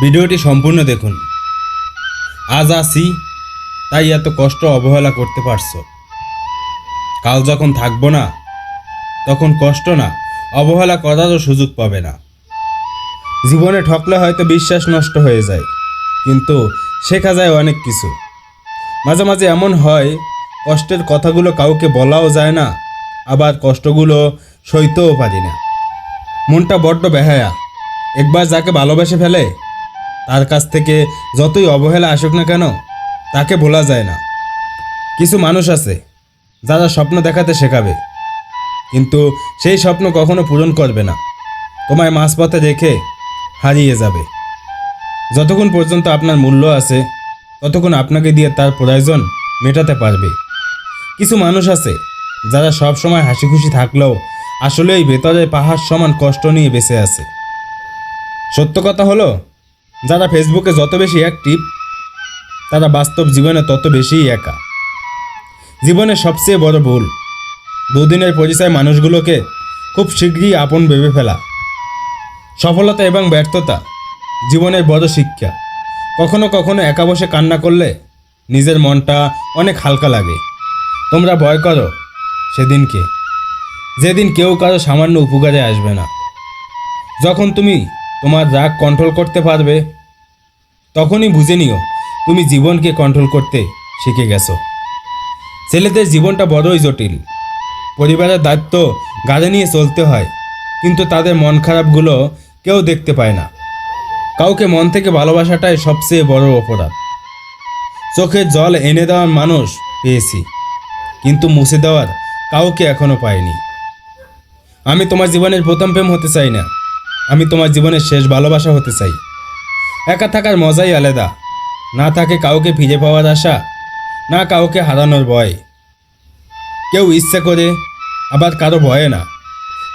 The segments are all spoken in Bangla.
ভিডিওটি সম্পূর্ণ দেখুন। আজ আছি তাই এত কষ্ট অবহেলা করতে পারছো, কাল যখন থাকবো না তখন কষ্ট না অবহেলা করারও সুযোগ পাবে না। জীবনে ঠকলে হয়তো বিশ্বাস নষ্ট হয়ে যায়, কিন্তু শেখা যায় অনেক কিছু। মাঝে মাঝে এমন হয় কষ্টের কথাগুলো কাউকে বলাও যায় না, আবার কষ্টগুলো সইতেও পারি না। মনটা বড্ড বেহায়া। একবার যাকে ভালোবেসে ফেলে তার কাছ থেকে যতই অবহেলা আসুক না কেন তাকে ভোলা যায় না। কিছু মানুষ আছে যারা স্বপ্ন দেখাতে শেখাবে, কিন্তু সেই স্বপ্ন কখনো পূরণ করবে না, তোমায় মাঝপথে রেখে হারিয়ে যাবে। যতক্ষণ পর্যন্ত আপনার মূল্য আছে ততক্ষণ আপনাকে দিয়ে তার প্রয়োজন মেটাতে পারবে। কিছু মানুষ আছে যারা সব সময় হাসি খুশি থাকলেও আসলেই ভেতরে পাহাড় সমান কষ্ট নিয়ে বেঁচে আছে। সত্য কথা হলো, যারা ফেসবুকে যত বেশি অ্যাক্টিভ তারা বাস্তব জীবনে তত বেশিই একা। জীবনের সবচেয়ে বড় ভুল দুদিনের পরিচয় মানুষগুলোকে খুব শীঘ্রই আপন ভেবে ফেলা। সফলতা এবং ব্যর্থতা জীবনের বড় শিক্ষা। কখনো কখনো একা বসে কান্না করলে নিজের মনটা অনেক হালকা লাগে। তোমরা ভয় করো সেদিনকে, যেদিন কেউ কারো সামান্য উপকারে আসবে না। যখন তুমি তোমার রাগ কন্ট্রোল করতে পারবে তখনই বুঝে নিও তুমি জীবনকে কন্ট্রোল করতে শিখে গেছো। ছেলেদের জীবনটা বড়ই জটিল। পরিবারের দায়িত্ব গাড়ে নিয়ে চলতে হয়, কিন্তু তাদের মন খারাপগুলো কেউ দেখতে পায় না। কাউকে মন থেকে ভালোবাসাটাই সবচেয়ে বড় অপরাধ। চোখের জল এনে দেওয়ার মানুষ পেয়েছি, কিন্তু মুছে দেওয়ার কাউকে এখনো পাইনি। আমি তোমার জীবনের প্রথম প্রেম হতে চাই না, আমি তোমার জীবনের শেষ ভালোবাসা হতে চাই। একা থাকার মজাই আলাদা। না থাকে কাউকে ফিরে পাওয়ার আশা, না কাউকে হারানোর ভয়। কেউ ইচ্ছা করে, আবার কারো ভয়ে না।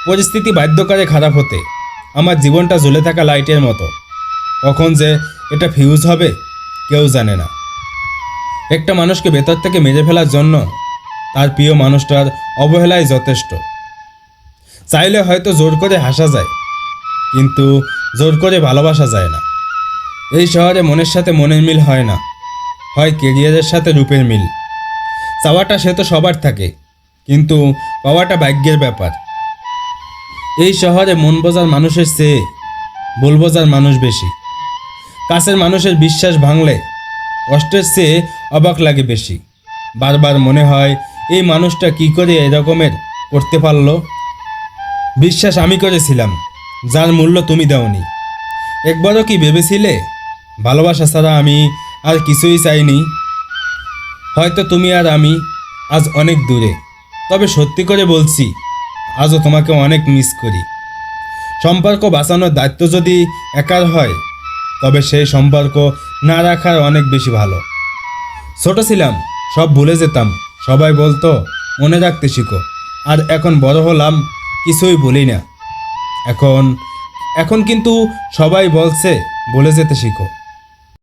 পরিস্থিতি বাধ্য করে খারাপ হতে। আমার জীবনটা জ্বলে থাকা লাইটের মতো, কখন যে এটা ফিউজ হবে কেউ জানে না। একটা মানুষকে ভেতর থেকে মেরে ফেলার জন্য তার প্রিয় মানুষটার অবহেলাই যথেষ্ট। চাইলে হয়তো জোর করে হাসা যায়, কিন্তু জোর করে ভালোবাসা যায় না। এই শহরে মনের সাথে মনের মিল হয় না, হয় কেরিয়ারের সাথে রূপের মিল। চাওয়াটা সে তো সবার থাকে, কিন্তু পাওয়াটা ভাগ্যের ব্যাপার। এই শহরে মন বোঝার মানুষের চেয়ে ভুল বোঝার মানুষ বেশি। কাছের মানুষের বিশ্বাস ভাঙলে কষ্টের চেয়ে অবাক লাগে বেশি। বারবার মনে হয় এই মানুষটা কি করে এরকমের করতে পারলো। বিশ্বাস আমি করেছিলাম, যার মূল্য তুমি দাওনি। একবারও কি ভেবেছিলে ভালোবাসা ছাড়া আমি আর কিছুই চাইনি? হয়তো তুমি আর আমি আজ অনেক দূরে, তবে সত্যি করে বলছি আজও তোমাকে অনেক মিস করি। সম্পর্ক বাঁচানোর দায়িত্ব যদি একার হয় তবে সেই সম্পর্ক না রাখার অনেক বেশি ভালো। ছোট ছিলাম, সব ভুলে যেতাম, সবাই বলতো মনে রাখতে শিখো। আর এখন বড় হলাম, কিছুই ভুলি না। এখন কিন্তু সবাই বলছে ভুলে যেতে শিখো।